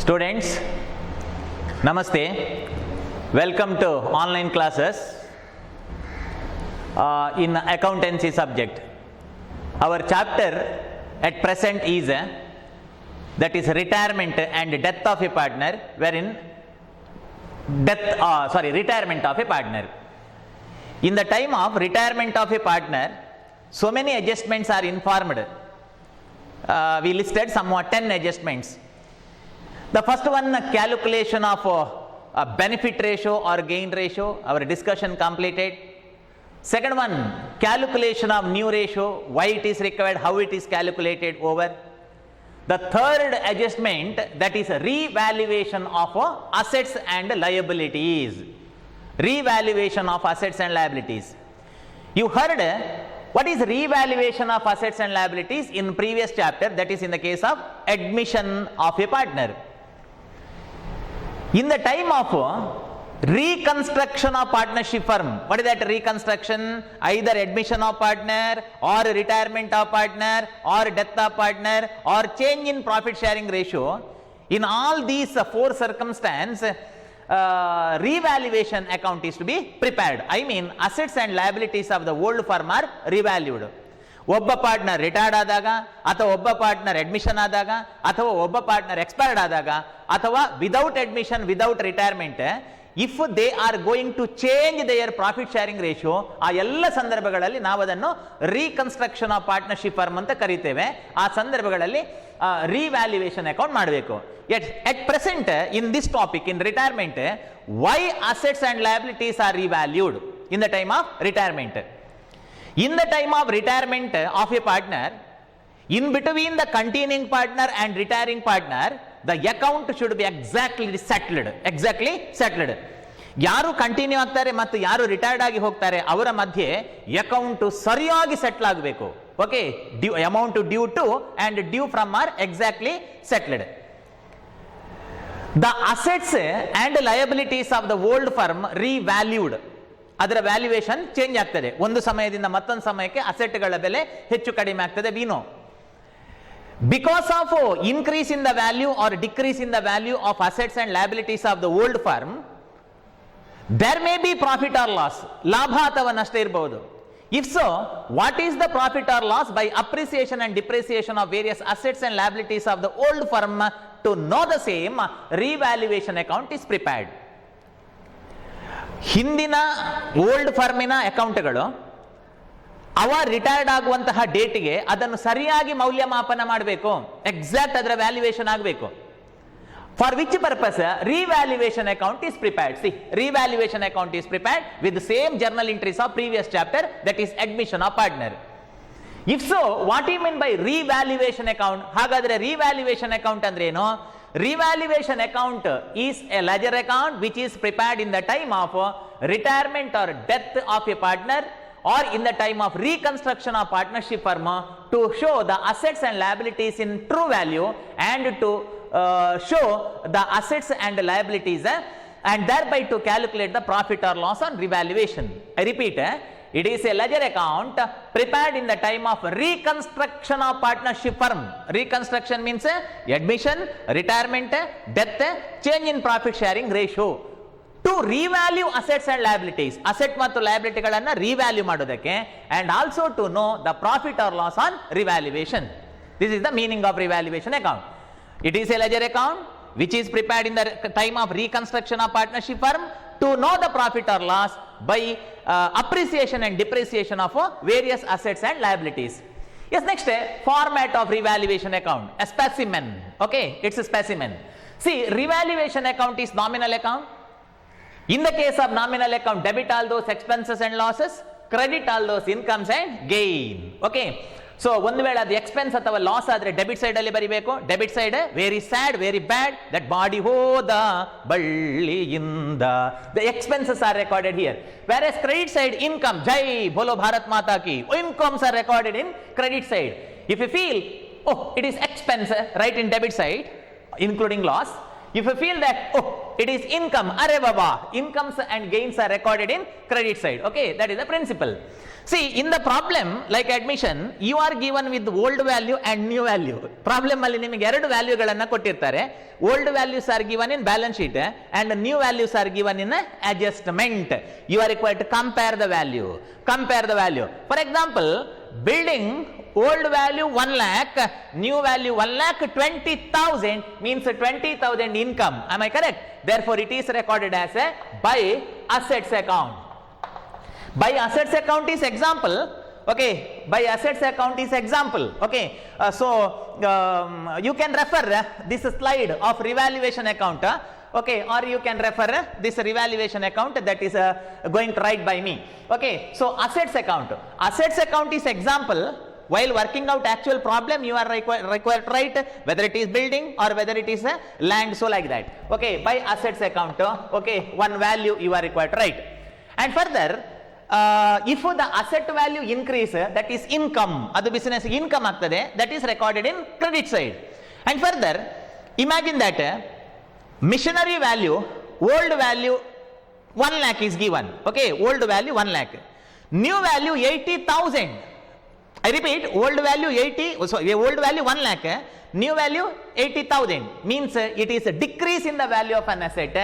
Students, Namaste. Welcome to online classes in accountancy subject. Our chapter at present is that is retirement and death of a partner, wherein retirement of a partner. In the time of retirement of a partner, so many adjustments are informed. We listed somewhat 10 adjustments. The first one, calculation of benefit ratio or gain ratio, our discussion completed. Second one, calculation of new ratio, why it is required, how it is calculated over. The third adjustment, that is revaluation of assets and liabilities. Revaluation of assets and liabilities. You heard what is revaluation of assets and liabilities in previous chapter, that is in the case of admission of a partner. In the time of reconstruction of partnership firm, what is that reconstruction? Either admission of partner or retirement of partner or death of partner or change in profit sharing ratio. In all these four circumstances, revaluation account is to be prepared. I mean, assets and liabilities of the old firm are revalued. ಒಬ್ಬ partner retired ಆದಾಗ ಅಥವಾ ಒಬ್ಬ partner admission ಆದಾಗ ಅಥವಾ ಒಬ್ಬ partner expired ಆದಾಗ ಅಥವಾ without admission without retirement, if they are going to change their profit sharing ratio, ಆ ಎಲ್ಲ ಸಂದರ್ಭಗಳಲ್ಲಿ ನಾವು ಅದನ್ನು ರೀಕನ್ಸ್ಟ್ರಕ್ಷನ್ ಆಫ್ ಪಾರ್ಟ್ನರ್ಶಿಪ್ ಫರ್ಮ್ ಅಂತ ಕರಿತೇವೆ. ಆ ಸಂದರ್ಭಗಳಲ್ಲಿ revaluation account ಮಾಡಬೇಕು. At present in this topic, in retirement, why assets and liabilities are revalued in the time of retirement? In the time of retirement of a partner, in between the continuing partner and retiring partner, the account should be exactly settled. ಯಾರು continue ಆಗ್ತಾರೆ ಮತ್ತು ಯಾರು retired ಆಗಿ ಹೋಗ್ತಾರೆ ಅವರ ಮಧ್ಯೆ account ಸರಿಯಾಗಿ settle ಆಗಬೇಕು. Okay, amount due to and due from are exactly settled. The assets and liabilities of the old firm revalued, ಅದರ ವ್ಯಾಲ್ಯೂಯೇಷನ್ ಚೇಂಜ್ ಆಗ್ತದೆ. ಒಂದು ಸಮಯದಿಂದ ಮತ್ತೊಂದು ಸಮಯಕ್ಕೆ ಅಸೆಟ್ಗಳ ಬೆಲೆ ಹೆಚ್ಚು ಕಡಿಮೆ ಆಗ್ತದೆ. ವಿನೋ, because of increase in the value or decrease in the value of assets and liabilities of the old firm, there may be profit or loss, ಲಾಭ ಅಥವಾ ನಷ್ಟ ಇರಬಹುದು. If so, what is the profit or loss? By appreciation and depreciation of various assets and liabilities of the old firm, to know the same, revaluation account is prepared. ಹಿಂದಿನ old ಫರ್ಮಿನ ಅಕೌಂಟ್ಗಳು ಅವ retired ಆಗುವಂತಹ ಡೇಟ್ಗೆ ಅದನ್ನು ಸರಿಯಾಗಿ ಮೌಲ್ಯಮಾಪನ ಮಾಡಬೇಕು, exact ಅದರ valuation ಆಗಬೇಕು. For which purpose revaluation account is prepared? See, revaluation account is prepared with the same journal entries of previous chapter, that is admission of partner. If so, what do you mean by revaluation account? ಹಾಗಾದ್ರೆ revaluation account ಅಂದ್ರೆ ಏನು? Revaluation account is a ledger account which is prepared in the time of retirement or death of a partner or in the time of reconstruction of partnership firm, to show the assets and liabilities in true value and to show the assets and liabilities and thereby to calculate the profit or loss on revaluation. I repeat, it is a ledger account prepared in the time of reconstruction of partnership firm. Reconstruction means admission, retirement, death, change in profit sharing ratio. To revalue assets and liabilities, asset ಮತ್ತು ಲಯಬಿಲಿಟಿಗಳನ್ನು revalue ಮಾಡೋದಕ್ಕೆ, and also to know the profit or loss on revaluation. This is the meaning of revaluation account. It is a ledger account which is prepared in the time of reconstruction of partnership firm to know the profit or loss by appreciation and depreciation of various assets and liabilities. Yes, next format of revaluation account, a specimen. Okay, it's a specimen. See, revaluation account is nominal account. In the case of nominal account, debit all those expenses and losses, credit all those incomes and gain. Okay, so ಒಂದು ವೇಳೆ ಅದು expense ಅಥವಾ loss ಆದ್ರೆ debit side ಅಲ್ಲಿ ಬರಿಬೇಕು. Debit side very sad, very bad, that ಬಾಡಿ ಹೋದ ಬಳ್ಳಿಯಿಂದ, the expenses are recorded here. Whereas credit side income, ಜೈ ಬೋಲೋ ಭಾರತ್ ಮಾತಾ ಕಿ, incomes are recorded in credit side. If you feel it is expense, write in debit side including loss. If you feel that it is income. Arre baba, incomes and gains are recorded in credit side. Okay, that is the principle. See, in the problem like admission, you are given with old value and new value. Problem ಅಲ್ಲಿ ನಿಮಗೆ ಎರಡು ವ್ಯಾಲ್ಯೂಗಳನ್ನು ಕೊಟ್ಟಿರ್ತಾರೆ. Old values are given in balance sheet and new values are given in adjustment. You are required to compare the value. Compare the value. For example, building old value 1 lakh, new value 1,20,000 means 20,000 income. Am I correct? Therefore, it is recorded as a by assets account. By assets account is example. Okay, by assets account is example. Okay, you can refer this slide of revaluation account. Okay, or you can refer this revaluation account that is going to write by me. Okay, so assets account. Assets account is example. While working out actual problem, you are required to write whether it is building or whether it is land, so like that. Okay, by assets account, okay, one value you are required to write. And further, if the asset value increase, that is income, adu business income agtade, that is recorded in credit side. And further, imagine that machinery value, old value 1 lakh is given. Okay, old value 1 lakh, new value 80,000. I repeat, old value 1 lakh, new value 80,000 means it is a decrease in the value of an asset.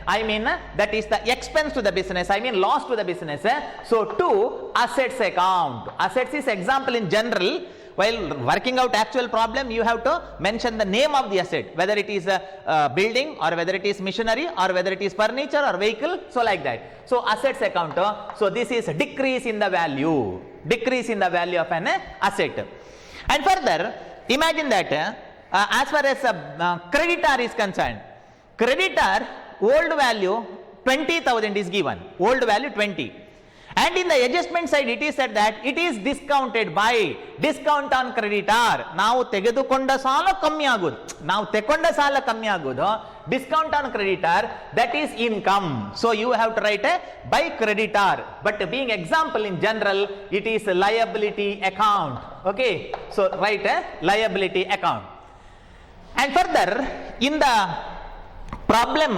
I mean that is the expense to the business, I mean loss to the business. So to assets account. Assets is example in general. While working out actual problem, you have to mention the name of the asset, whether it is a building or whether it is machinery or whether it is furniture or vehicle, so like that. So assets account, so this is a decrease in the value, decrease in the value of an asset. And further, imagine that as far as creditor is concerned, creditor old value 20,000 is given, old value 20. And in the adjustment side, it is said that it is discounted by discount on creditor. ನಾವು ತೆಗೆದುಕೊಂಡ ಸಾಲ ಕಮ್ಮಿ ಆಗುವುದು, ನಾವು ತೆಕೊಂಡ ಸಾಲ ಕಮ್ಮಿ ಆಗುವುದು, discount on creditor, that is income. So you have to write a by creditor, but being example in general, it is a liability account. Okay, so write a liability account. And further, in the problem,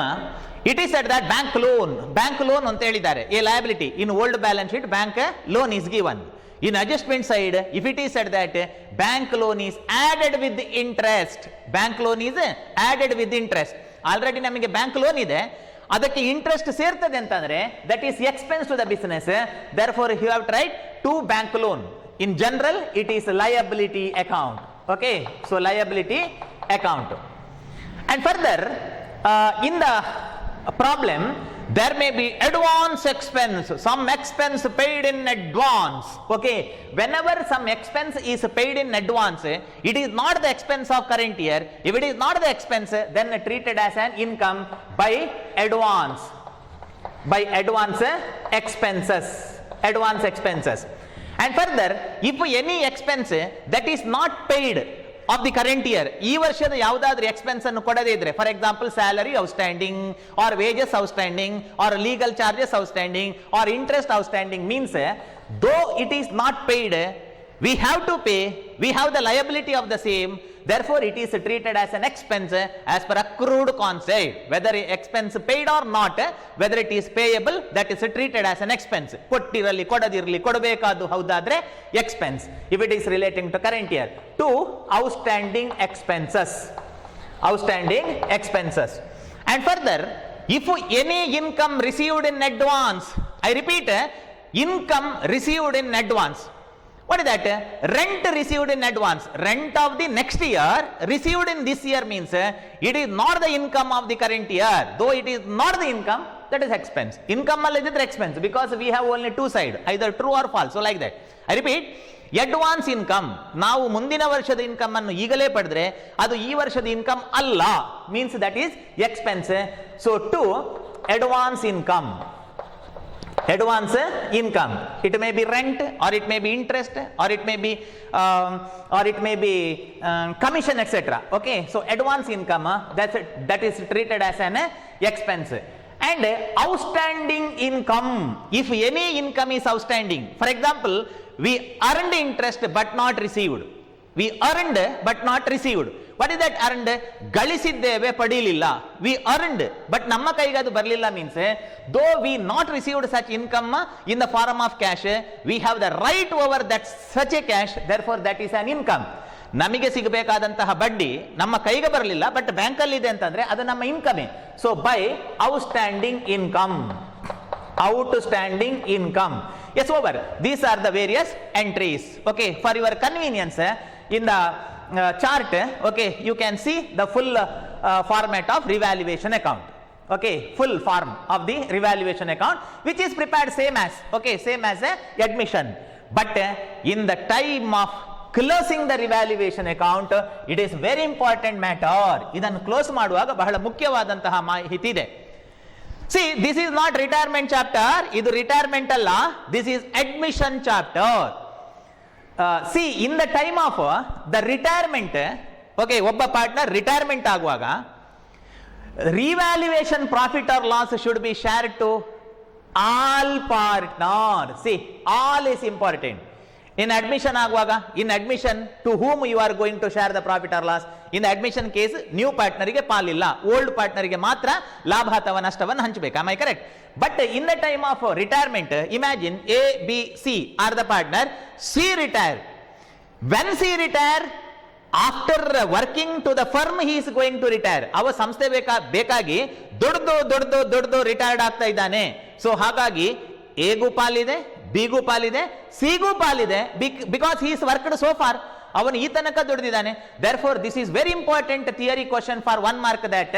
it is said that bank loan ಅಂತ ಹೇಳಿದ್ದಾರೆ, a liability in old balance sheet, bank loan is given. In adjustment side, if it is said that bank loan is added with interest, bank loan is added with interest, already ನಮಗೆ bank loan ಇದೆ, ಅದಕ್ಕೆ interest ಸೇರ್ತದೆ ಅಂತಂದ್ರೆ that is expense to the business. Therefore you have to write to bank loan. In general, it is liability account. Okay, so liability account. And further, in the problem, there may be advance expense, some expense paid in advance. Okay, whenever some expense is paid in advance, it is not the expense of current year. If it is not the expense, then treated as an income by advance, by advance expenses, advance expenses. And further, if any expense that is not paid of the current year, ಈ ವರ್ಷದ ಯಾವುದಾದ್ರೂ expense ಅನ್ನು ಕೊಡದೇ ಇದ್ರೆ, for example salary outstanding or wages outstanding or legal charges outstanding or interest outstanding, means though it is not paid, we have to pay, we have the liability of the same, therefore it is treated as an expense as per accrued concept. Whether expense paid or not, whether it is payable, that is treated as an expense. ಕೊಟ್ಟಿರಲಿ ಕೊಡದಿರಲಿ, ಕೊಡಬೇಕಾದ್ದು ಹೌದಾದ್ರೆ expense. If it is relating to current year, to outstanding expenses, outstanding expenses. And further, if any income received in advance, I repeat, income received in advance. What is that? Rent received in advance, rent of the next year received in this year means it is not the income of the current year. Though it is not the income, that is expense. Income is expense because we have only two sides, either true or false, so like that. I repeat, advance income, ನಾವು ಮುಂದಿನ ವರ್ಷದ income ಅನ್ನು ಈಗಲೇ ಪಡೆದ್ರೆ ಅದು ಈ ವರ್ಷದ income ಅಲ್ಲ, means that is expense. So to advance income, advance income, it may be rent or it may be interest or it may be commission, etc. Okay, so advance income, that is treated as an expense. And outstanding income, if any income is outstanding, for example, we earned interest but not received, we earned but not received. What is that earned? ಗಳಿಸಿದ್ದೇವೆ, ಪಡೀಲಿಲ್ಲ. We earned, but ನಮ್ಮ ಕೈಗೆ ಅದು ಬರಲಿಲ್ಲ. Means though we not received such income in the form of cash, we have the right over that such a cash, therefore that is an income. ನಮಗೆ ಸಿಗಬೇಕಾದಂತಹ ಬಡ್ಡಿ ನಮ್ಮ ಕೈಗೆ ಬರಲಿಲ್ಲ, ಬಟ್ ಬ್ಯಾಂಕ್ ಅಲ್ಲಿ ಇದೆ ಅಂತಂದ್ರೆ ಅದು ನಮ್ಮ income. So by outstanding income, outstanding income. Yes, over. These are the various entries. Okay, for your convenience, in the chart, okay, you can see the full format of revaluation account. Okay, full form of the revaluation account, which is prepared same as, okay, same as a admission. But in the time of closing the revaluation account, it is very important matter. ಇದನ್ನು close ಮಾಡುವಾಗ ಬಹಳ ಮುಖ್ಯವಾದಂತಹ ಮಾಹಿತಿ ಇದೆ. See, this is not retirement chapter, idu retirement alla, this is admission chapter. See, in the time of the retirement, okay, obba partner retirement aguvaga, revaluation profit or loss should be shared to all partners. See, all is important. In admission aguvaga, in admission to whom you are going to share the profit or loss? In the admission case, new partner ಗೆ ಪಾಲಿಲ್ಲ, old partner ಗೆ ಮಾತ್ರ ಲಾಭ ಅಥವಾ ನಷ್ಟವನ್ನು ಹಂಚಬೇಕು. Am I correct? But in the time of retirement, imagine A, B, C are the partner. C retire. When C retire, after working to the firm, he is going to retire. ಅವ ಸಂಸ್ಥೆ ಬೇಕಾಗಿ ದೊಡ್ಡದು retired ಆಗ್ತಾ ಇದ್ದಾನೆ. So ಹಾಗಾಗಿ A ಗೂ ಪಾಲಿದೆ, B ಗೂ ಪಾಲಿದೆ, C ಗೂ ಪಾಲಿದೆ, because he is worked so far. ಅವನು ಈ ತನಕ ದುಡಿದಿದ್ದಾನೆ. Therefore, this is very important theory question for 1 mark, that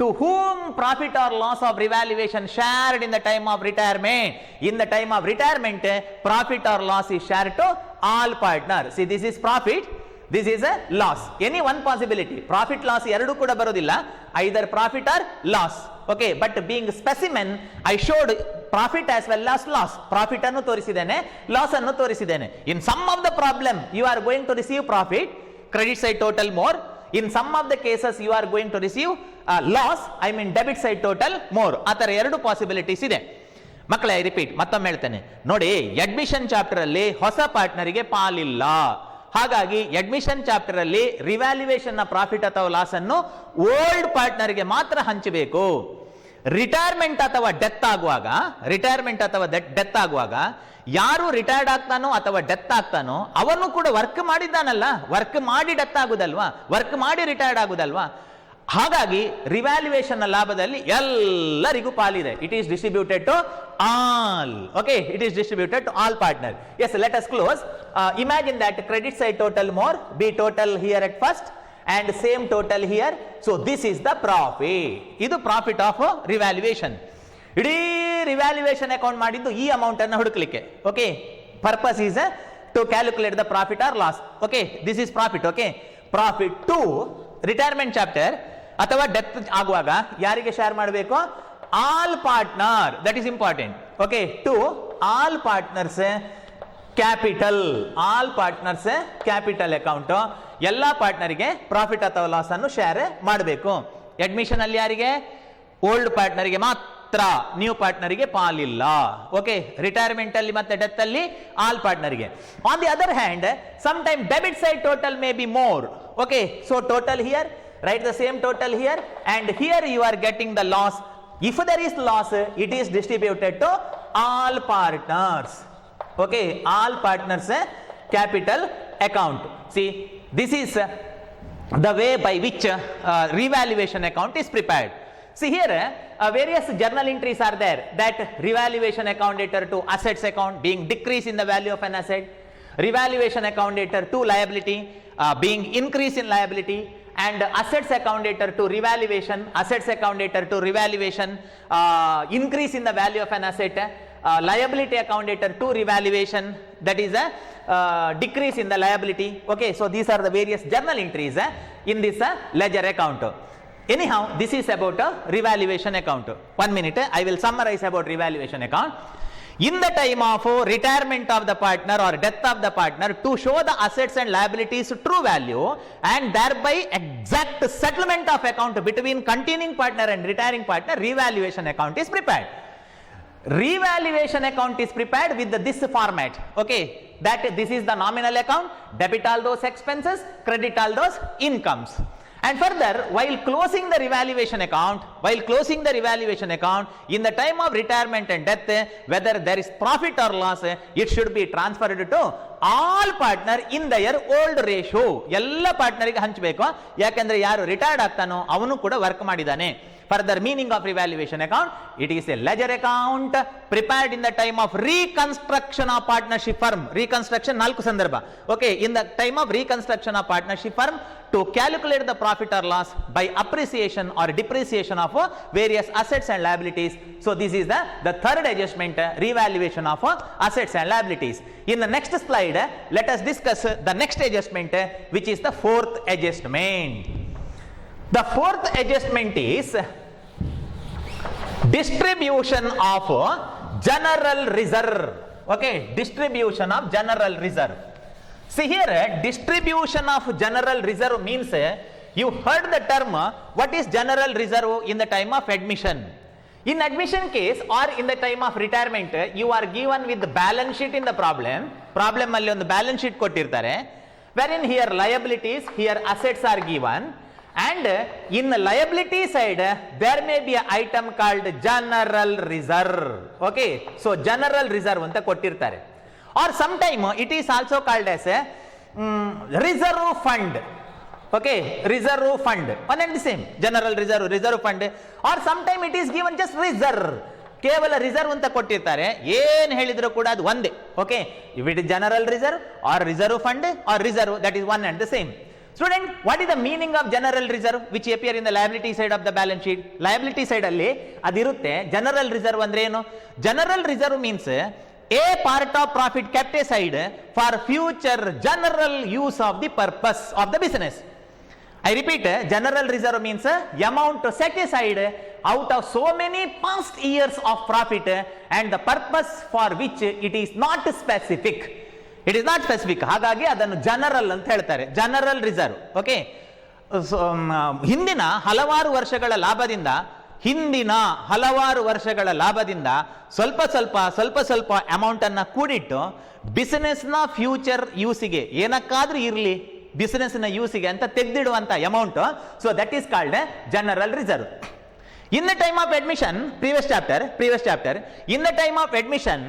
to whom profit or loss of revaluation shared in the time of retirement. In the time of retirement, profit or loss is shared to all partners. See, this is profit, this is a loss. Any one possibility. Profit loss ಎರಡು ಕೂಡ ಬರೋದಿಲ್ಲ, either profit or loss. Okay, but being specimen, I showed profit as well as loss. Profit ಅನ್ನು ತೋರಿಸಿದ್ದೇನೆ, loss ಅನ್ನು ತೋರಿಸಿದ್ದೇನೆ. In some of the problem you are going to receive profit, credit side total more. In some of the cases you are going to receive loss, I mean debit side total more. ಆ ತರ ಎರಡು possibilities ಇದೆ. ಮಕ್ಕಳೇ, repeat ಮತ್ತೊಮ್ಮೆ ಹೇಳ್ತೇನೆ ನೋಡಿ, admission chapter ಅಲ್ಲಿ ಹೊಸ ಪಾರ್ಟ್ನರಿಗೆ ಪಾಲಿಲ್ಲ. ಹಾಗಾಗಿ ಅಡ್ಮಿಷನ್ ಚಾಪ್ಟರ್ ಅಲ್ಲಿ ರಿವ್ಯಾಲ್ಯೂಯೇಷನ್ ನ ಪ್ರಾಫಿಟ್ ಅಥವಾ ಲಾಸ್ ಅನ್ನು ಓಲ್ಡ್ ಪಾರ್ಟ್ನರ್ಗೆ ಮಾತ್ರ ಹಂಚಬೇಕು. ರಿಟೈರ್ಮೆಂಟ್ ಅಥವಾ ಡೆತ್ ಆಗುವಾಗ ಯಾರು ರಿಟೈರ್ಡ್ ಆಗ್ತಾನೋ ಅಥವಾ ಡೆತ್ ಆಗ್ತಾನೋ ಅವನು ಕೂಡ ವರ್ಕ್ ಮಾಡಿದ್ದಾನಲ್ಲ, ವರ್ಕ್ ಮಾಡಿ ಡೆತ್ ಆಗುದಲ್ವಾ, ವರ್ಕ್ ಮಾಡಿ ರಿಟೈರ್ಡ್ ಆಗುದಲ್ವಾ. ಹಾಗಾಗಿ ರಿವ್ಯಾಲ್ಯೂಯೇಷನ್ ನ ಲಾಭದಲ್ಲಿ ಎಲ್ಲರಿಗೂ ಪಾಲಿದೆ. It is distributed to all. Okay, it is distributed to all partner. Yes, let us close. Imagine that credit side total more, B total here at first and same total here. So this is the profit. ಇದು profit of revaluation. ಇಡೀ revaluation account ಮಾಡಿದ್ದು ಈ amount ಅನ್ನು ಹುಡುಕ್ಲಿಕ್ಕೆ. Okay, purpose is to calculate the profit or loss. Okay, this is profit. Okay, profit to retirement chapter ಅಥವಾ death ಆಗುವಾಗ ಯಾರಿಗೆ share ಮಾಡಬೇಕು? All partner. That is important. Okay, to all partners capital. All partners capital account. ಎಲ್ಲಾ ಪಾರ್ಟ್ನರ್ಗೆ profit ಅಥವಾ loss ಅನ್ನು share ಮಾಡಬೇಕು. Admission ಅಲ್ಲಿ ಯಾರಿಗೆ? ಓಲ್ಡ್ ಪಾರ್ಟ್ನರ್ಗೆ ಮಾತ್ರ, ನ್ಯೂ ಪಾರ್ಟ್ನರ್ಗೆ ಪಾಲಿಲ್ಲ. ಓಕೆ, ರಿಟೈರ್ಮೆಂಟ್ ಅಲ್ಲಿ ಮತ್ತೆ ಡೆತ್ ಅಲ್ಲಿ ಆಲ್ ಪಾರ್ಟ್ನರ್ಗೆ. On the other hand, some time debit side total may be more. Okay, so total here, write the same total here, and here you are getting the loss. If there is loss, it is distributed to all partners. Okay, all partners capital account. See, this is the way by which revaluation account is prepared. See here, various journal entries are there, that revaluation account debtor to assets account being decrease in the value of an asset, revaluation account debtor to liability being increase in liability, and assets account debtor to revaluation, assets account debtor to revaluation increase in the value of an asset, liability account debtor to revaluation, that is a decrease in the liability. Okay, so these are the various journal entries in this ledger account. Anyhow, this is about a revaluation account. 1 minute, I will summarize about revaluation account. In the time of retirement of the partner or death of the partner, to show the assets and liabilities true value and thereby exact settlement of account between continuing partner and retiring partner, revaluation account is prepared. Revaluation account is prepared with this format. Okay, that this is the nominal account, debit all those expenses, credit all those incomes. And further, while closing the revaluation account, in the time of retirement and death, whether there is profit or loss, it should be transferred to all partner in their old ratio. ಎಲ್ಲ ಪಾರ್ಟ್ನರಿಗೆ ಹಂಚಬೇಕು, ಯಾಕಂದ್ರೆ ಯಾರು retired ಆಗ್ತಾನೋ ಅವನು ಕೂಡ work ಮಾಡಿದಾನೆ. Further meaning of revaluation account, it is a ledger account prepared in the time of reconstruction of partnership firm. Reconstruction 4 ಸಂದರ್ಭ. Okay, in the time of reconstruction of partnership firm to calculate the profit or loss by appreciation or depreciation of various assets and liabilities. So this is the third adjustment, revaluation of assets and liabilities. In the next slide, let us discuss the next adjustment, which is the fourth adjustment. The fourth adjustment is distribution of general reserve. Okay, distribution of general reserve. See here, distribution of general reserve means, you heard the term, what is general reserve in the time of admission. In admission case or in the time of retirement, you are given with the balance sheet in the problem alli ಒಂದು balance sheet ಕೊಟ್ಟಿರ್ತಾರೆ, wherein here liabilities, here assets are given. And in the liability side, there may be an item called general reserve. Okay, so general reserve anta kottirtare. Or sometime it is also called as a reserve fund. Okay, reserve fund, one and the same, general reserve fund. Or sometime it is given just reserve, ಕೇವಲ reserve ಅಂತ ಕೊಟ್ಟಿರ್ತಾರೆ, ಏನ್ ಹೇಳಿದ್ರು ಕೂಡ ಅದು ಒಂದೇ. Okay, if it is general reserve or reserve fund or reserve, that is one and the same. Student, what is the meaning of general reserve which appear in the liability side of the balance sheet? Liability side alli adirutte. General reserve andre enu? General reserve means a part of profit kept aside for future general use of the purpose of the business. I repeat, general reserve means amount set aside out of so many past years of profit and the purpose for which it is not specific. It is not specific, ಹಾಗಾಗಿ ಅದನ್ನು general ಅಂತ ಹೇಳ್ತಾರೆ, general reserve. Okay, ಹಿಂದಿನ ಹಲವಾರು ವರ್ಷಗಳ ಲಾಭದಿಂದ ಸ್ವಲ್ಪ amount ಅನ್ನ ಕೂಡಿಟ್ಟು business ನ ಫ್ಯೂಚರ್ ಯೂಸಿಗೆ, ಏನಕ್ಕಾದ್ರೂ ಇರಲಿ ಬಿಸಿನೆಸ್ ನ ಯೂಸಿಗೆ ಅಂತ ತೆಗೆದಿಡುವಂತ amount. So that is called general reserve. In the time of admission, previous chapter, in the time of admission,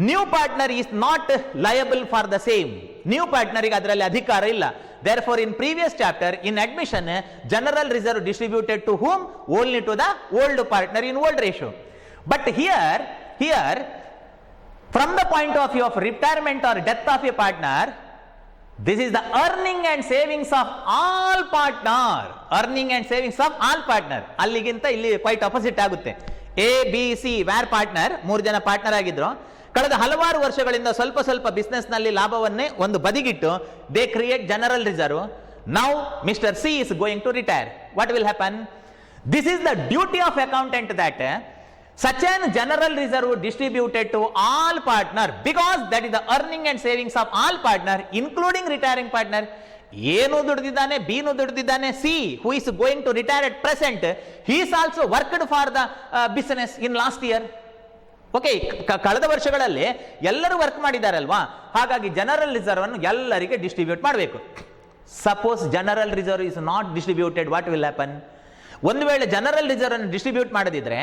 new partner is not liable for the same. New partner ಗೆ ಅದರಲ್ಲಿ ಅಧಿಕಾರ ಇಲ್ಲ. Therefore, in previous chapter, in admission, general reserve distributed to whom? Only to the old partner in old ratio. But here, from the point of view of retirement or death of a partner, this is the earning and savings of all partner. Earning and savings of all partner. ಅಲ್ಲಿಗಿಂತ ಇಲ್ಲಿ quite opposite ಆಗುತ್ತೆ. A B C where partner, 3 ಜನ partner ಆಗಿದ್ರು. ಕಳೆದ ಹಲವಾರು ವರ್ಷಗಳಿಂದ ಸ್ವಲ್ಪ business ನಲ್ಲಿ ಲಾಭವನ್ನೇ ಒಂದು ಬದಿಗಿಟ್ಟು they create general reserve. Now mister C is going to retire. What will happen? This is the duty of accountant that such an general reserve distributed to all partner, because that is the earning and savings of all partner including retiring partner. ಏನು ದುಡಿದಿದ್ದಾನೆ, ಬಿನು ದುಡಿದಿದ್ದಾನೆ, C who is going to retire at present, he is also worked for the business in last year. Okay, ಕಳೆದ ವರ್ಷಗಳಲ್ಲಿ ಎಲ್ಲರೂ work ಮಾಡಿದಾರಲ್ವಾ, ಹಾಗಾಗಿ general reserve ಅನ್ನು ಎಲ್ಲರಿಗೆ distribute ಮಾಡಬೇಕು. Suppose general reserve is not distributed, what will happen? ಒಂದು ವೇಳೆ general reserve ಅನ್ನು ಡಿಸ್ಟ್ರಿಬ್ಯೂಟ್ ಮಾಡದಿದ್ರೆ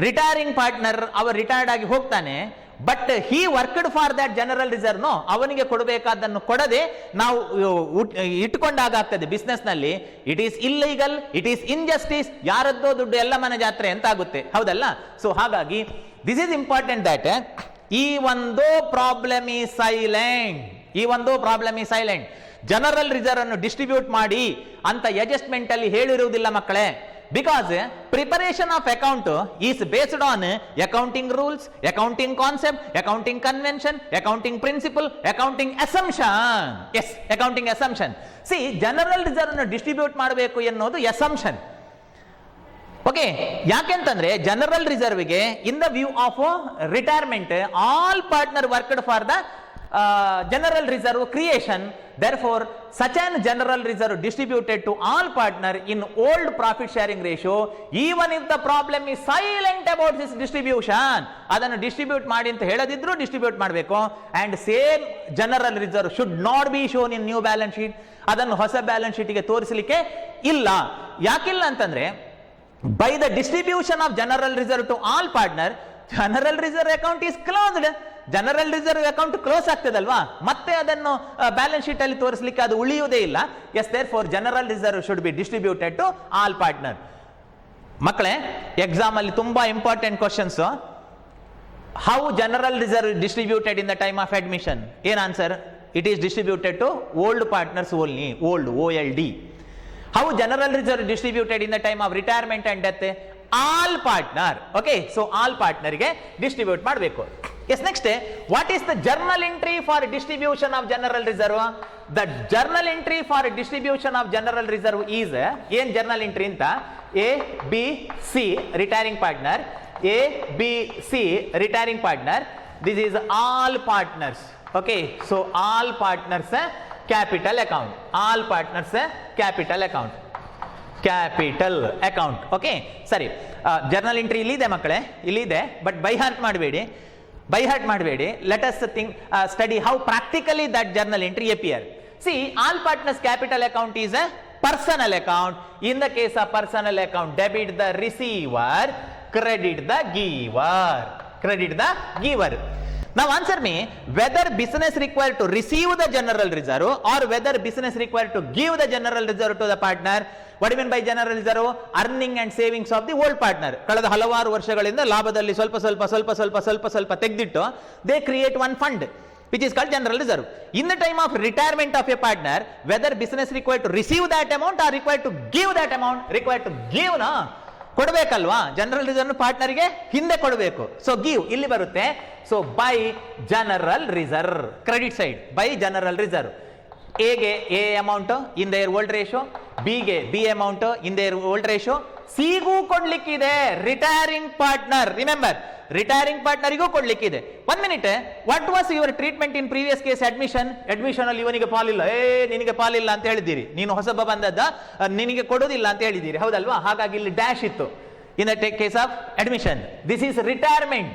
ರಿಟೈರಿಂಗ್ ಪಾರ್ಟ್ನರ್ ಅವ ರಿಟೈರ್ಡ್ ಆಗಿ ಹೋಗ್ತಾನೆ, but he worked for that general reserve no, ಅವನಿಗೆ ಕೊಡಬೇಕಾದನ್ನು ಕೊಡದೆ ನಾವು ಇಟ್ಕೊಂಡಾಗ ಆಗ್ತದೆ ಬಿಸ್ನೆಸ್ ನಲ್ಲಿ. It is illegal, it is injustice, ಯಾರದ್ದೋ ದುಡ್ಡು ಎಲ್ಲ ಮನೆ ಜಾತ್ರೆ ಅಂತ ಆಗುತ್ತೆ, ಹೌದಲ್ಲ? ಸೊ ಹಾಗಾಗಿ ದಿಸ್ ಈಸ್ ಇಂಪಾರ್ಟೆಂಟ್ ದಟ್ ಈ ಒಂದು ಪ್ರಾಬ್ಲಮ್ ಈ ಸೈಲೆಂಟ್. ಜನರಲ್ ರಿಸರ್ವ್ ಅನ್ನು ಡಿಸ್ಟ್ರಿಬ್ಯೂಟ್ ಮಾಡಿ ಅಂತ ಅಡ್ಜಸ್ಟ್ಮೆಂಟ್ ಅಲ್ಲಿ ಹೇಳಿರುವುದಿಲ್ಲ ಮಕ್ಕಳೇ. Because preparation of account is based on accounting rules, accounting concept, accounting convention, accounting principle, accounting assumption. Yes, accounting assumption. See, general reserve ಅನ್ನು distribute ಮಾಡಬೇಕು ಎನ್ನುವುದು assumption. ಓಕೆ, ಯಾಕೆಂತಂದ್ರೆ general ರಿಸರ್ವ್ಗೆ in the view of retirement all partner worked for the general reserve creation. Therefore, such an general reserve distributed to all partner in old profit sharing ratio, even if the problem is silent about this distribution. ಅದನ್ನು distribute ಮಾಡಿ ಅಂತ ಹೇಳದಿದ್ರು distribute ಮಾಡಬೇಕು. And same general reserve should not be shown in new balance sheet. ಅದನ್ನು ಹೊಸ balance ಶೀಟ್ಗೆ ತೋರಿಸಲಿಕ್ಕೆ ಇಲ್ಲ. ಯಾಕಿಲ್ಲ ಅಂತಂದ್ರೆ, by the distribution of general reserve to all partner, general reserve account is closed. General reserve account close ಆಗ್ತದಲ್ವಾ, ಮತ್ತೆ ಅದನ್ನು ಬ್ಯಾಲೆನ್ಸ್ ಶೀಟ್ ಅಲ್ಲಿ ತೋರಿಸಲಿಕ್ಕೆ ಅದು ಉಳಿಯುವುದೇ ಇಲ್ಲ. Yes, therefore general reserve should be distributed to all partner. ಮಕ್ಕಳೇ, exam ಅಲ್ಲಿ ತುಂಬಾ important questions. How general reserve distributed in the time of admission? ಏನ್ answer? It is distributed to old partners only, old OLD. How general reserve distributed in the time of retirement and death? All partner. Okay, so all ಪಾರ್ಟ್ನರ್ಗೆ distribute ಮಾಡಬೇಕು. Yes, next, what is the journal entry for distribution of general reserve? The journal entry for distribution of general reserve is, ಏನ್ journal entry ಅಂತ? A, B, C retiring partner, A, B, C retiring partner. This is all partners. Okay, so all partners capital account. All partners capital account. Capital account. Okay, ಸರಿ. Journal entry ಇಲ್ಲಿದೆ ಮಕ್ಕಳೇ, ಇಲ್ಲಿದೆ. But by heart ಮಾಡಬೇಡಿ, by heart ಮಾಡಬೇಡಿ. Let us think, study how practically that journal entry appear. C, all partners capital account is A personal account. In the case of personal account, debit the receiver, credit the ಗಿವರ್. Credit the giver. Now answer me, whether business required to receive the general reserve or whether business required to give the general reserve to the partner. What do you mean by general reserve? Earning and savings of the old partner. ಕಳೆದ ಹಲವಾರು ವರ್ಷಗಳಿಂದ ಲಾಭದಲ್ಲಿ ಸ್ವಲ್ಪ ತೆಗೆದಿಟ್ಟು they create one fund which is called general reserve. In the time of retirement of a partner, whether business required to receive that amount or required to give that amount? Required to give, na? ಕೊಡಬೇಕಲ್ವಾ? General reserve ಪಾರ್ಟ್ನರ್ಗೆ ಹಿಂದೆ ಕೊಡಬೇಕು. So give ಇಲ್ಲಿ ಬರುತ್ತೆ. So by general reserve, credit side by general reserve. ಎಗೆ A amount in their old ratio, ಬಿಗೆ B amount in their old ratio, ಸಿಗೂ ಕೊಡ್ಲಿಕ್ಕಿದೆ ರಿಟೈರಿಂಗ್ ಪಾರ್ಟ್ನರ್. ರಿಮೆಂಬರ್, ರಿಟೈರಿಂಗ್ ಪಾರ್ಟ್ನರಿಗೂ ಕೊಡ್ಲಿಕ್ಕಿದೆ. 1 minute, what was your treatment in previous case? Admission ಅಲ್ಲಿ ಇವನಿಗೆ ಪಾಲಿಲ್ಲ, ನಿನಗೆ ಪಾಲಿಲ್ಲ ಅಂತ ಹೇಳಿದ್ದೀರಿ, ನೀನು ಹೊಸಬ ಬಂದದ್ದ, ನಿನಗೆ ಕೊಡೋದಿಲ್ಲ ಅಂತ ಹೇಳಿದ್ದೀರಿ, ಹೌದಲ್ವಾ? ಹಾಗಾಗಿ ಇಲ್ಲಿ ಡ್ಯಾಶ್ ಇತ್ತು. In the case of admission, this is retirement.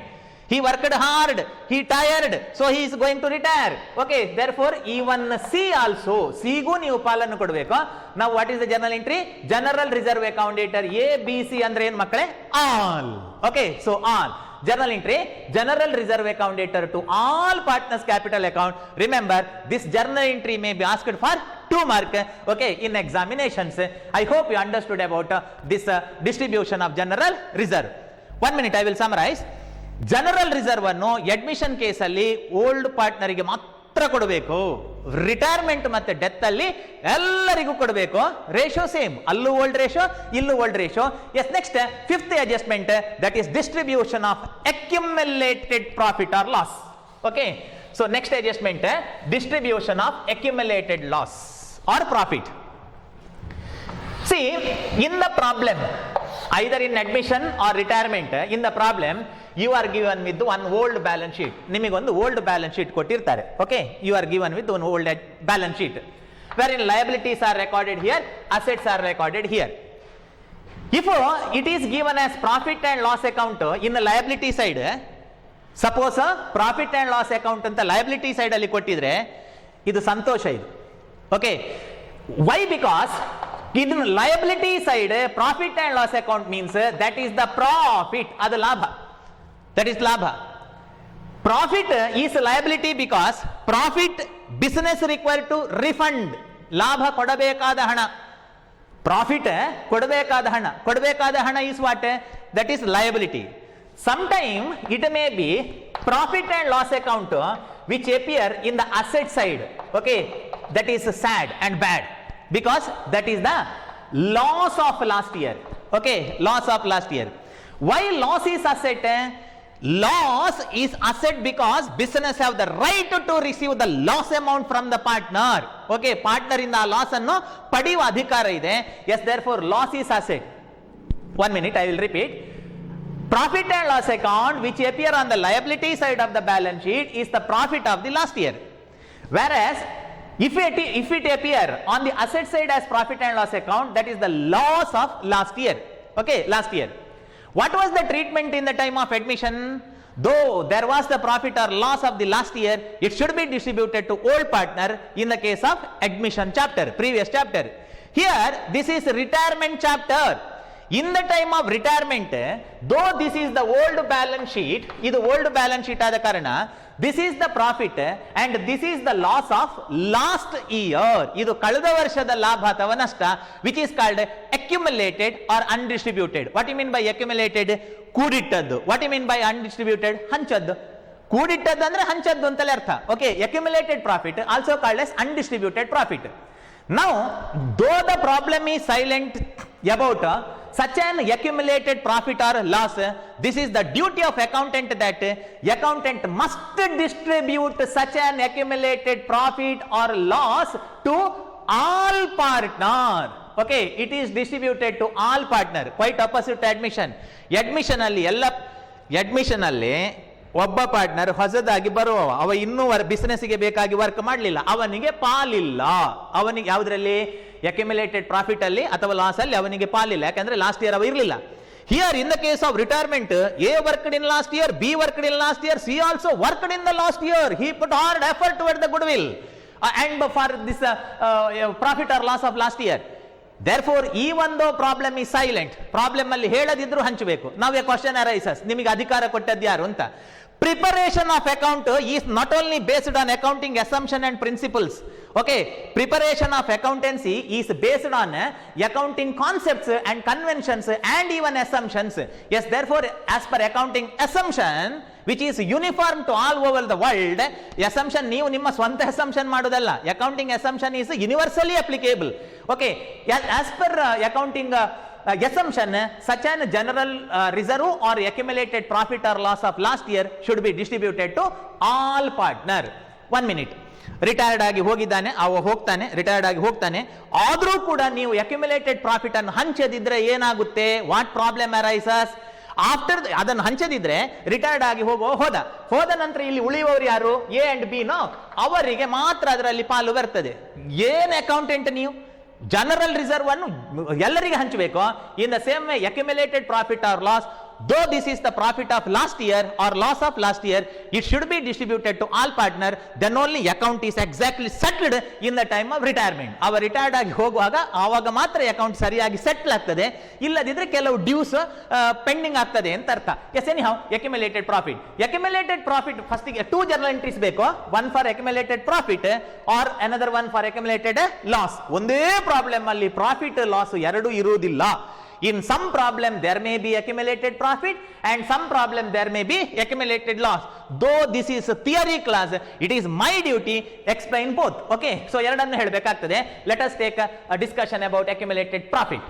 He worked hard, he tired, so he is going to retire. Okay, therefore even C also, C ಗೂ ನೀವು ಪಾಲನ್ನು ಕೊಡಬೇಕು. Now what is the journal entry? General reserve account data A, B, C ಅಂದ್ರೆ ಏನು ಮಕ್ಕಳೇ? All. Okay, so all. Journal entry, general reserve account data to all partners capital account. Remember, this journal entry may be asked for 2 mark, okay, in examinations. I hope you understood about this distribution of general reserve. 1 minute, I will summarize. General reserve ಅನ್ನು admission ಕೇಸಲ್ಲಿ old ಪಾರ್ಟ್ನರಿಗೆ ಮಾತ್ರ ಕೊಡಬೇಕು. Retirement ಮತ್ತೆ death ಅಲ್ಲಿ ಎಲ್ಲರಿಗೂ ಕೊಡಬೇಕು. Ratio same, ಅಲ್ಲೂ ಓಲ್ಡ್ ರೇಷೋ, ಇಲ್ಲೂ old ratio. Yes, next 5th adjustment, that is distribution of accumulated profit or loss. Okay, so next adjustment, distribution of accumulated loss or profit. See, in the problem, either in admission or retirement, in the problem you are given with one old balance sheet. ನಿಮಗೊಂದು old balance sheet ಕೊಟ್ಟಿರ್ತಾರೆ. Okay, you are given with one old balance sheet wherein liabilities are recorded here, assets are recorded here. If it is given as profit and loss account in the liability side, suppose profit and loss account ಅಂತ liability side ಅಲ್ಲಿ ಕೊಟ್ಟಿದ್ರೆ ಇದು ಸಂತೋಷ ಇದು. Okay, why? Because in liability side, profit and loss account means that is the profit, adu labha, that is labha. Profit is liability because profit business required to refund, labha kodabekada hana. Profit kodabekada hana is what? That is liability. Sometime it may be profit and loss account which appear in the asset side. Okay, that is sad and bad, because that is the loss of last year. Okay, loss of last year. Why loss is asset? Loss is asset because business have the right to receive the loss amount from the partner. Okay, partner in the loss anno padiyuva adhikara ide. Yes, therefore loss is asset. 1 minute, I will repeat. Profit and loss account which appear on the liability side of the balance sheet is the profit of the last year. Whereas if it appear on the asset side as profit and loss account, that is the loss of last year. Okay, last year. What was the treatment in the time of admission? Though there was the profit or loss of the last year, it should be distributed to old partner in the case of admission chapter, previous chapter. Here, this is retirement chapter. In the time of retirement, though this is the old balance sheet, ಇದು old balance sheet ಆದ ಕಾರಣ this is the profit and this is the loss of last year. ಇದು ಕಳೆದ ವರ್ಷದ ಲಾಭ ಅಥವಾ ನಷ್ಟ, which is called accumulated or undistributed. What you mean by accumulated? ಕೂಡಿಟ್ಟದ್ದು. What you mean by undistributed? ಹಂಚದ್ದು. ಕೂಡಿಟ್ಟದ್ದು ಅಂದ್ರೆ ಹಂಚದ್ದು ಅಂತಲೇ ಅರ್ಥ. Okay, accumulated profit also called as undistributed profit. Now, though the problem is silent about such an accumulated profit or loss, this is the duty of accountant that accountant must distribute such an accumulated profit or loss to all partner. Okay, it is distributed to all partner. Quite opposite to admission. Admission ಅಲ್ಲಿ ಒಬ್ಬ partner ಹೊಸದಾಗಿ ಬರುವವ, ಅವ ಇನ್ನೂ ಬಿಸಿನೆಸ್ಗೆ ಬೇಕಾಗಿ work ಮಾಡಲಿಲ್ಲ, ಅವನಿಗೆ ಪಾಲಿಲ್ಲ. ಅವನಿಗೆ ಯಾವುದರಲ್ಲಿ? ಅಕ್ಯುಮುಲೇಟೆಡ್ ಪ್ರಾಫಿಟ್ ಅಲ್ಲಿ ಅಥವಾ ಲಾಸ್ ಅಲ್ಲಿ ಅವನಿಗೆ ಪಾಲಿಲ್ಲ, ಯಾಕಂದ್ರೆ ಲಾಸ್ಟ್ ಇಯರ್ ಅವ ಇರಲಿಲ್ಲ. Here in the case of retirement, A worked in last year, B worked in last year, C also worked in the last year. He put hard effort toward the good will and for this profit or loss of last year. Therefore, even though problem is silent, problem ಅಲ್ಲಿ ಹೇಳದಿದ್ರು ಹಂಚಬೇಕು. Now a question arises, ನಿಮಗೆ ಅಧಿಕಾರ ಕೊಟ್ಟದ್ದು ಯಾರು ಅಂತ. Preparation of account is not only based on accounting assumption and principles. Okay, preparation of accountancy is based on accounting concepts and conventions and even assumptions. Yes, therefore, as per accounting assumption, which is uniform to all over the world, assumption ನೀವು ನಿಮ್ಮ ಸ್ವಂತ assumption ಮಾಡೋದಲ್ಲ. Accounting assumption is universally applicable. Okay, as per accounting assumption, such an general reserve or accumulated profit or loss of last year should be distributed to all partner. 1 minute. Retired ಆಗಿ ಹೋಗಿದ್ದಾನೆ, ಅವ ಹೋಗ್ತಾನೆ, retired ಆಗಿ ಹೋಗ್ತಾನೆ, ಆದ್ರೂ ಕೂಡ ನೀವು accumulated profit ಅನ್ನು ಹಂಚದಿದ್ರೆ ಏನಾಗುತ್ತೆ? What problem arises? ಆಫ್ಟರ್ ಅದನ್ನು ಹಂಚದಿದ್ರೆ ರಿಟೈರ್ಡ್ ಆಗಿ ಹೋದ ನಂತರ ಇಲ್ಲಿ ಉಳಿಯುವವರು ಯಾರು? ಎ ಅಂಡ್ ಬಿ ನೋ, ಅವರಿಗೆ ಮಾತ್ರ ಅದರಲ್ಲಿ ಪಾಲು ಬರ್ತದೆ. ಏನ್ ಅಕೌಂಟೆಂಟ್ ನೀವು? ಜನರಲ್ ರಿಸರ್ವ್ ಅನ್ನು ಎಲ್ಲರಿಗೆ ಹಂಚಬೇಕು. In the same way accumulated profit or loss, though this is the profit of last year or loss of last year, it should be distributed to all partner. Then only account is exactly settled in the time of retirement. ಅವ retired ಆಗಿ ಹೋಗುವಾಗ ಆವಾಗ ಮಾತ್ರ account ಸರಿಯಾಗಿ settle ಆಗ್ತದೆ, ಇಲ್ಲದಿದ್ರೆ ಕೆಲವು dues pending ಆಗ್ತದೆ ಅಂತ ಅರ್ಥ. Yes, anyhow accumulated profit. Accumulated profit first ಗೆ 2 ಜರ್ನಲ್ ಎಂಟ್ರೀಸ್ ಬೇಕು, one for accumulated profit or another one for accumulated loss. ಒಂದೇ ಪ್ರಾಬ್ಲಮ್ ಅಲ್ಲಿ ಪ್ರಾಫಿಟ್ ಲಾಸ್ ಎರಡು ಇರುವುದಿಲ್ಲ. In some problem there may be accumulated profit and some problem there may be accumulated loss. Though this is a theory class, it is my duty explain both. Okay, so ಎರಡನ್ನು ಹೇಳಬೇಕಾಗ್ತದೆ. Let us take a discussion about accumulated profit.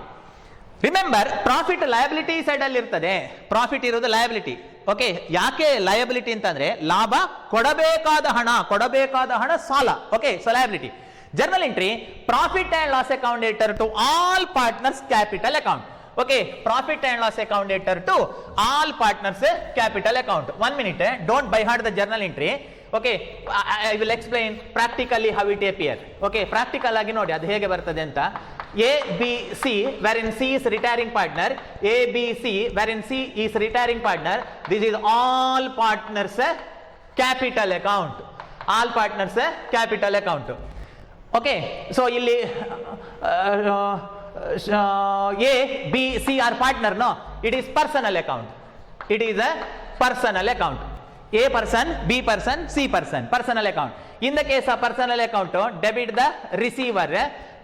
Remember, profit liability side ಅಲ್ಲಿ ಇರ್ತದೆ, profit ಇರೋದು liability. Okay, ಯಾಕೆ liability ಅಂತಂದ್ರೆ ಲಾಭ ಕೊಡಬೇಕಾದ ಹಣ ಸಾಲ. Okay, so liability. Journal entry, profit and loss account debtor to all partners capital account. Okay, profit and loss account debtor to all partners capital account. 1 minute, don't by heart the journal entry. Okay, I will explain practically how it appear. Okay, practical ಆಗಿ ನೋಡಿ ಅದು ಹೇಗೆ ಬರ್ತದೆ ಅಂತ. A, B, C, wherein C is retiring partner. A, B, C, wherein C is retiring partner. This is all partners capital account. All partners capital account. Okay, so ಇಲ್ಲಿ A, B, C are partner, no? It is personal account. It is a personal account. A person, B person, C person, personal account. In the case of personal account, debit the receiver,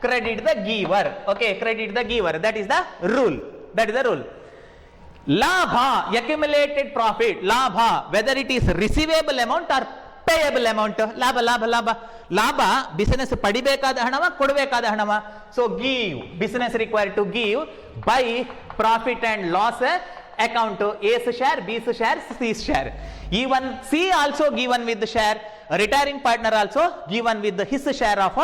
credit the giver. Okay, credit the giver. That is the rule. Labha, accumulated profit, labha, whether it is receivable amount or payable amount. ಲಾಭ business ಪಡಿಬೇಕಾದ ಹಣವ ಕೊಡಬೇಕಾದ ಹಣವ. So give, business required to give by profit and loss account, A's share, B's share, C's share. Even C also given with the share, retiring partner also given with his share of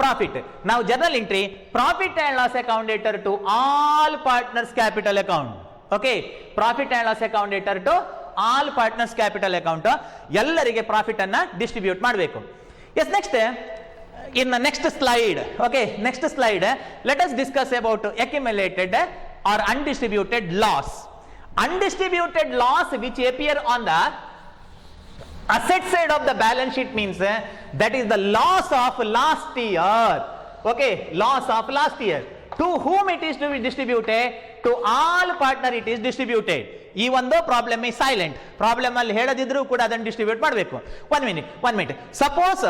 profit. Now journal entry, profit and loss account debtor to all partners capital account. Okay, profit and loss account debtor to all partners capital account. ಎಲ್ಲರಿಗೆ profit ಅನ್ನ distribute ಮಾಡಬೇಕು. Yes, next, in the next slide, okay, next slide, let us discuss about accumulated or undistributed loss. Undistributed loss which appear on the asset side of the balance sheet means that is the loss of last year. Okay, loss of last year. To whom it is to be distributed? To all partner it is distributed. ಈ ಒಂದು problem ಈ silent problem ಅಲ್ಲಿ ಹೇಳದಿದ್ರು ಕೂಡ ಅದನ್ನು distribute ಮಾಡಬೇಕು. One minute suppose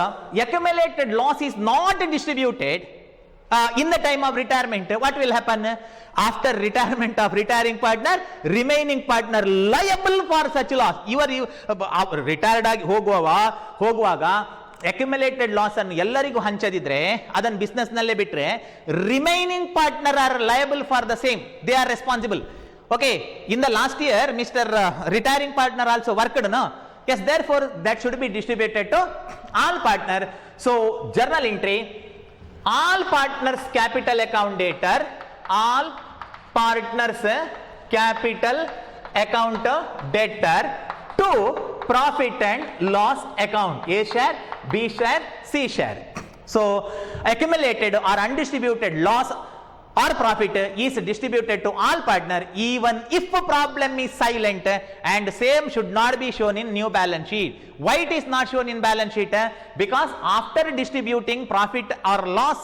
accumulated loss is not distributed in the time of retirement, what will happen? After retirement of retiring partner, remaining partner liable for such loss. ಇವರು retired ಆಗಿ ಹೋಗುವಾಗ accumulated loss ಅನ್ನು ಎಲ್ಲರಿಗೂ ಹಂಚದಿದ್ರೆ ಅದನ್ನು business ನಲ್ಲೇ ಬಿಟ್ರೆ remaining partner R liable for the same, they are responsible. Okay, in the last year Mr. Retiring partner also worked, no? Yes, therefore that should be distributed to all partner. So journal entry, all partners capital account debtor, all partners capital account debtor to profit and loss account, A share, B share, C share. So accumulated or undistributed loss or profit is distributed to all partner even if problem is silent, and same should not be shown in new balance sheet. Why it is not shown in balance sheet? Because after distributing profit or loss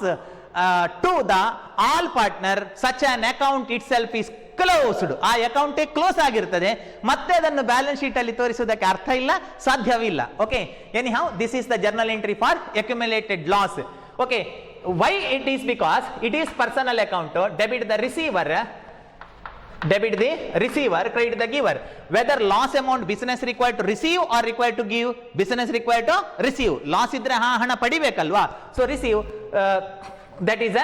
to the all partner, such an account itself is closed. ಆ account close ಆಗಿರ್ತದೆ, ಮತ್ತೆ ಅದನ್ನು balance sheet ಅಲ್ಲಿ ತೋರಿಸುವುದಕ್ಕೆ ಅರ್ಥ ಇಲ್ಲ, ಸಾಧ್ಯವಿಲ್ಲ. Okay, anyhow this is the journal entry for accumulated loss. Okay, why it is? Because it is personal account. Debit the receiver, credit the giver. Whether loss amount business required to receive or required to give? Business required to receive. Loss idre ಹಣ ಪಡಿಬೇಕಲ್ವಾ, so receive. That is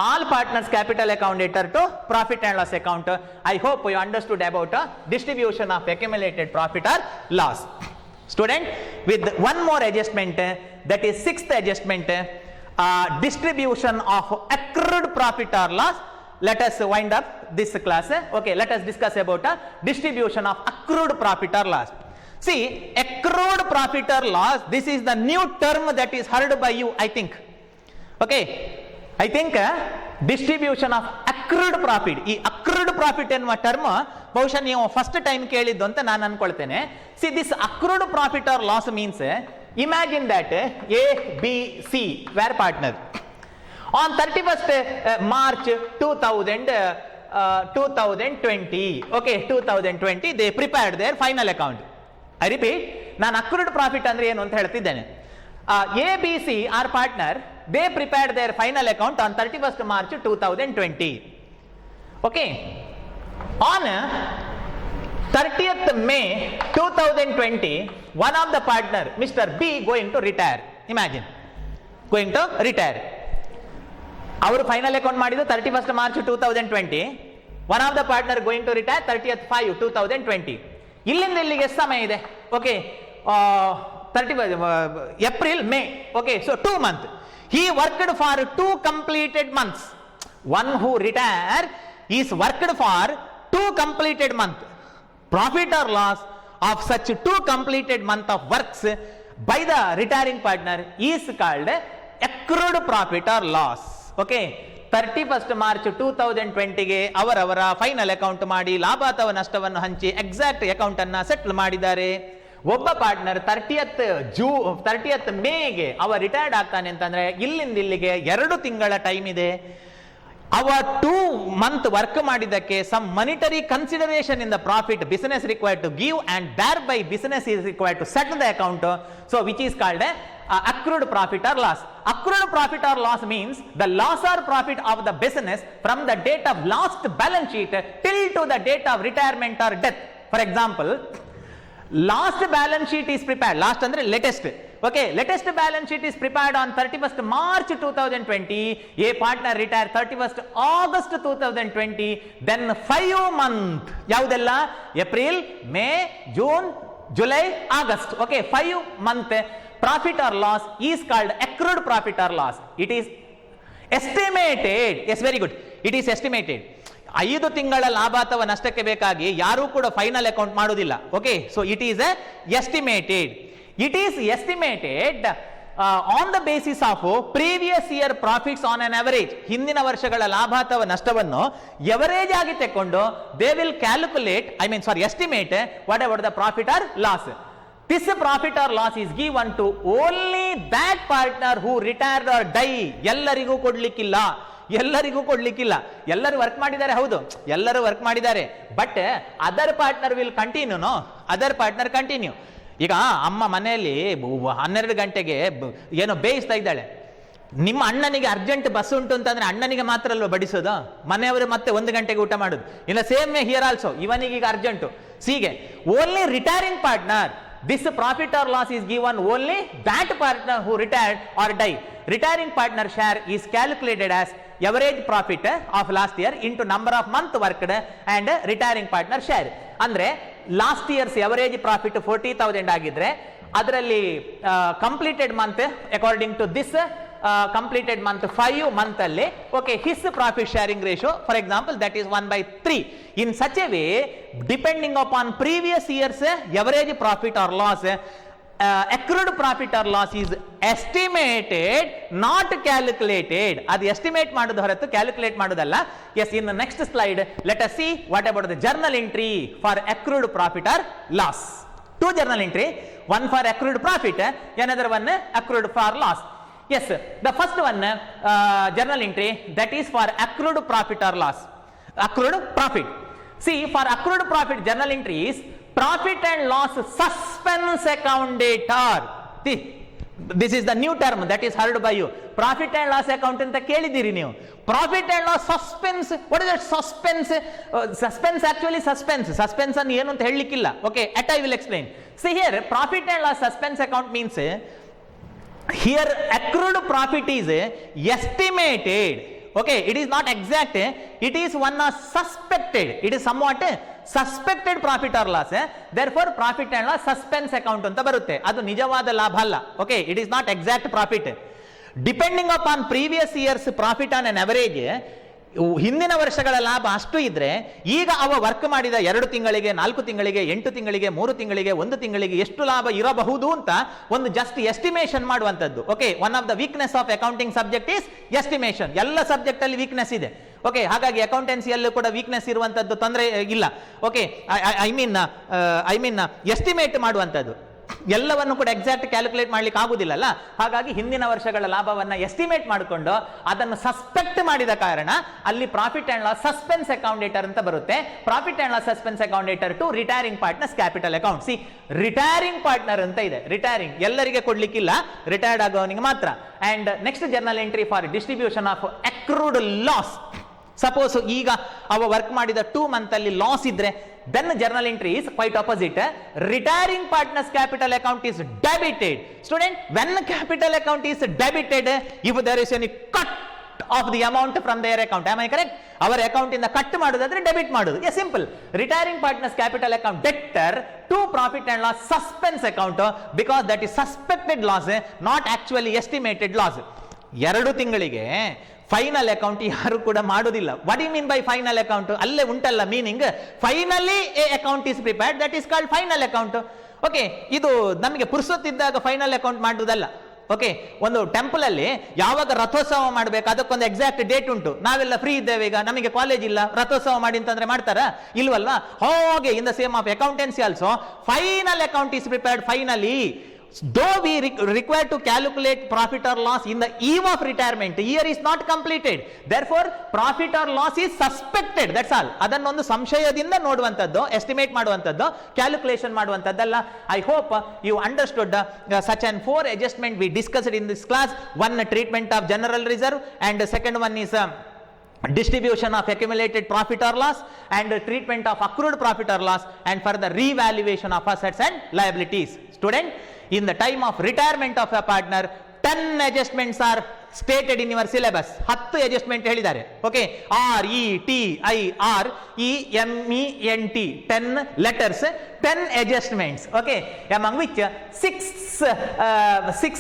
all partners capital account debtor to profit and loss account. I hope you understood about distribution of accumulated profit or loss. Student, with one more adjustment, that is sixth adjustment, distribution of accrued profit or loss. Let us wind up this class. Okay, let us discuss about distribution of accrued profit or loss. See, accrued profit or loss, this is the new term that is heard by you, I think. Okay, I think distribution of accrued profit, ಈ accrued profit ಎನ್ನುವ term ಬಹುಶಃ ನೀವು first time ಕೇಳಿದ್ದು ಅಂತ ನಾನು ಅನ್ಕೊಳ್ತೇನೆ. See, this accrued profit or loss means, imagine that A, B, C were partner. On 31st March 2020, okay, 2020 they prepared their final account. I repeat, ನಾನು accrued profit ಅಂದ್ರೆ ಏನು ಅಂತ ಹೇಳ್ತಿದ್ದೇನೆ. A, B, C are partner, they prepared their final account on 31st March 2020. Okay, on 30th May 2020, one of the partner, Mr. B, going to retire. Imagine, going to retire. Our final account ಮಾಡಿದ್ದು 31st March 2020. One of the partner going to retire 30th 5 2020. ಇಲ್ಲಿಂದ ಇಲ್ಲಿಗೆ ಸಮಯ ಇದೆ. Okay, 31 April, May. Okay, so 2 months. He worked for 2 completed months. One who retired is worked for 2 completed months. Profit or loss of such 2 completed month of works by the retiring partner is called accrued profit or loss. Okay, 31st March 2020 ಗೆ ಅವರವರ final account ಮಾಡಿ ಲಾಭ ಅಥವಾ ನಷ್ಟವನ್ನು ಹಂಚಿ exact account ಅನ್ನ settle ಮಾಡಿದ್ದಾರೆ. ಒಬ್ಬ ಪಾರ್ಟ್ನರ್ 30th ಮೇಗೆ ಅವ ರಿಟೈರ್ಡ್ ಆಗ್ತಾನೆ ಅಂತಂದ್ರೆ ಇಲ್ಲಿಂದ ಇಲ್ಲಿಗೆ 2 ತಿಂಗಳ ಟೈಮ್ ಇದೆ. ಅವ 2 month ವರ್ಕ್ ಮಾಡಿದ್ದಕ್ಕೆ some monetary consideration in the profit business required to give and thereby business is required to set the account. So which is called accrued profit or loss. Accrued profit or loss means the loss or profit of the business from the date of last balance sheet till to the date of retirement or death. For example, last balance sheet is prepared, last andre latest. Okay, latest balance sheet is prepared on 31st March 2020. A partner retired 31st August 2020. Then 5 month yaudella April, May, June, July, August. Okay, 5 month profit or loss is called accrued profit or loss. It is estimated. Yes, very good. It is estimated. 5 ತಿಂಗಳ ಲಾಭ ಅಥವಾ ನಷ್ಟಕ್ಕೆ ಬೇಕಾಗಿ ಯಾರೂ ಕೂಡ final account ಮಾಡುವುದಿಲ್ಲ. Okay, so it is estimated. It is estimated on the basis of previous year profits on an average, ಹಿಂದಿನ ವರ್ಷಗಳ ಲಾಭ ಅಥವಾ ನಷ್ಟವನ್ನು ಎವರೇಜ್ ಆಗಿ ತೆಕ್ಕೊಂಡು they will calculate estimate what ever the profit or loss. This profit or loss is given to only that partner who retired or die. ಎಲ್ಲರಿಗೂ ಕೊಡ್ಲಿಕ್ಕಿಲ್ಲ, ಎಲ್ಲರಿಗೂ ಕೊಡ್ಲಿಕ್ಕಿಲ್ಲ. ಎಲ್ಲರೂ ವರ್ಕ್ ಮಾಡಿದ್ದಾರೆ, ಹೌದು ಎಲ್ಲರೂ ವರ್ಕ್ ಮಾಡಿದ್ದಾರೆ, but other partner will continue. Other partner continue. ಈಗ ಅಮ್ಮ ಮನೆಯಲ್ಲಿ 12 ಗಂಟೆಗೆ ಏನೋ ಬೇಯಿಸ್ತಾ ಇದ್ದಾಳೆ, ನಿಮ್ಮ ಅಣ್ಣನಿಗೆ ಅರ್ಜೆಂಟ್ ಬಸ್ ಉಂಟು ಅಂತಂದ್ರೆ ಅಣ್ಣನಿಗೆ ಮಾತ್ರ ಅಲ್ವಾ ಬಡಿಸೋದು, ಮನೆಯವರು ಮತ್ತೆ 1 ಗಂಟೆಗೆ ಊಟ ಮಾಡೋದು. ಇಲ್ಲ ಸೇಮ್ ವೇ ಹಿಯರ್ ಆಲ್ಸೋ, ಇವನಿಗೆ ಈಗ ಅರ್ಜೆಂಟು. ಹೀಗೆ only retiring partner, this profit or loss is given only that partner who retired or died. Retiring partner share is calculated as average profit of last year into number of month worked and retiring partner share. ಅಂದ್ರೆ last years average profit 40,000 ಆಗಿದ್ರೆ ಅದರಲ್ಲಿ completed month according to this completed month 5 month alli, okay, his profit sharing ratio for example that is 1/3. In such a way, depending upon previous years average profit or loss, accrued profit or loss is estimated, not calculated. adu estimate madudu horattu calculate madudalla. Yes, in the next slide let us see what about the journal entry for accrued profit or loss. Two journal entry, one for accrued profit, another one accrued for loss. Yes, the first one journal entry, that is for accrued profit or loss. Accrued profit. See, for accrued profit journal entry is profit and loss suspense account data. This is the new term that is heard by you. Profit and loss account anta kelidiri ನೀವು. Profit and loss suspense. What is that suspense? Suspense actually suspense. Suspense ಅನ್ನು ಏನು ಅಂತ ಹೇಳಲಿಕ್ಕಿಲ್ಲ. Okay, at I will explain. See here, profit and loss suspense account means here accrued profit is estimated. Okay, it is not exact, it is one suspected, it is somewhat suspected profit or loss. Therefore profit and loss suspense account anta barutte, adu nijavada labha alla. Okay, it is not exact profit. Depending upon previous year's profit on an average, ಹಿಂದಿನ ವರ್ಷಗಳ ಲಾಭ ಅಷ್ಟು ಇದ್ರೆ ಈಗ ಅವ work ಮಾಡಿದ 2 ತಿಂಗಳಿಗೆ, 4 ತಿಂಗಳಿಗೆ, 8 ತಿಂಗಳಿಗೆ, 3 ತಿಂಗಳಿಗೆ, 1 ತಿಂಗಳಿಗೆ ಎಷ್ಟು ಲಾಭ ಇರಬಹುದು ಅಂತ ಒಂದು ಜಸ್ಟ್ ಎಸ್ಟಿಮೇಷನ್ ಮಾಡುವಂತದ್ದು. Okay, one of the weakness of accounting subject is estimation. ಎಲ್ಲ ಸಬ್ಜೆಕ್ಟ್ ಅಲ್ಲಿ ವೀಕ್ನೆಸ್ ಇದೆ. ಓಕೆ, ಹಾಗಾಗಿ ಅಕೌಂಟೆನ್ಸಿಯಲ್ಲೂ ಕೂಡ ವೀಕ್ನೆಸ್ ಇರುವಂತದ್ದು ತೊಂದರೆ ಇಲ್ಲ. ಓಕೆ, ಐ ಮೀನ್ ಎಸ್ಟಿಮೇಟ್ ಮಾಡುವಂತದ್ದು ಎಲ್ಲವನ್ನು ಕೂಡ ಎಕ್ಸಾಕ್ಟ್ ಕ್ಯಾಲ್ಕುಲೇಟ್ ಮಾಡ್ಲಿಕ್ಕೆ ಆಗುದಿಲ್ಲಲ್ಲ. ಹಾಗಾಗಿ ಹಿಂದಿನ ವರ್ಷಗಳ ಲಾಭವನ್ನ ಎಸ್ಟಿಮೇಟ್ ಮಾಡಿಕೊಂಡು ಅದನ್ನು ಸಸ್ಪೆಕ್ಟ್ ಮಾಡಿದ ಕಾರಣ ಅಲ್ಲಿ profit and loss suspense account debtor ಅಂತ ಬರುತ್ತೆ. Profit and loss suspense account debtor to retiring partner's capital account. See, retiring partner ಅಂತ ಇದೆ. ರಿಟೈರಿಂಗ್ ಎಲ್ಲರಿಗೆ ಕೊಡ್ಲಿಕ್ಕಿಲ್ಲ, ರಿಟೈರ್ಡ್ ಆಗೋನಿಗೆ ಮಾತ್ರ. And next journal entry for distribution of accrued loss. Suppose ಈಗ ಅವ ವರ್ಕ್ ಮಾಡಿದ 2 ಮಂತ್ ಅಲ್ಲಿ ಲಾಸ್ ಇದ್ರೆ, then journal entry is quite opposite. Retiring partners capital account is debited. Student, when capital account is debited, if there is any cut of the amount from their account, am I correct? Our account in the cut madudadre debit madudu. Yes, simple. Retiring partners capital account debtor to profit and loss suspense account, because that is suspected loss, not actually estimated loss. 2 ತಿಂಗಳಿಗೆ final account ಯಾರು ಕೂಡ ಮಾಡೋದಿಲ್ಲ. What you mean by final account? ಅಲ್ಲೇ ಉಂಟಲ್ಲ meaning. Finally a account is prepared, that is called final account. Okay, ಇದು ನಮಗೆ ಪುರ್ಸೊತ್ತಿದ್ದಾಗ final account ಮಾಡುವುದಲ್ಲ. ಓಕೆ, ಒಂದು ಟೆಂಪಲ್ ಅಲ್ಲಿ ಯಾವಾಗ ರಥೋತ್ಸವ ಮಾಡಬೇಕು ಅದಕ್ಕೊಂದು ಎಕ್ಸಾಕ್ಟ್ ಡೇಟ್ ಉಂಟು. ನಾವೆಲ್ಲ ಫ್ರೀ ಇದ್ದೇವೆ, ಈಗ ನಮಗೆ ಕಾಲೇಜ್ ಇಲ್ಲ, ರಥೋತ್ಸವ ಮಾಡಿ ಅಂತಂದ್ರೆ ಮಾಡ್ತಾರಾ? ಇಲ್ವಲ್ವಾ? ಹಾಗೆ ಇನ್ the same of accountancy also final account is prepared finally. Though we require to calculate profit or loss in the eve of retirement, year is not completed, therefore profit or loss is suspected, that's all. ಅದನ್ನೊಂದು ಸಂಶಯದಿಂದ ನೋಡುವಂತದ್ದು, estimate ಮಾಡುವಂತದ್ದು, calculation ಮಾಡುವಂತದ್ದಲ್ಲ. I hope you understood such an 4 adjustment we discussed in this class. One, treatment of general reserve, and second one is distribution of accumulated profit or loss, and treatment of accrued profit or loss, and further revaluation of assets and liabilities. Student, in the time of retirement of a partner, 10 adjustments are stated in your syllabus. 10 adjustment ಹೇಳಿದ್ದಾರೆ. Okay, RETIREMENT 10 letters, 10 adjustments. Okay, among which 6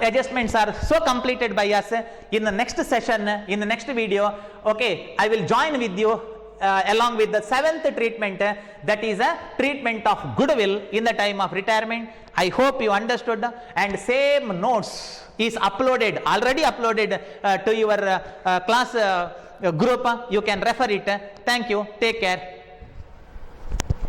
adjustments are so completed by us. In the next session, in the next video, okay, I will join with you along with the seventh treatment, that is a treatment of goodwill in the time of retirement. I hope you understood, and same notes is uploaded, already uploaded to your class group. You can refer it. Thank you. Take care.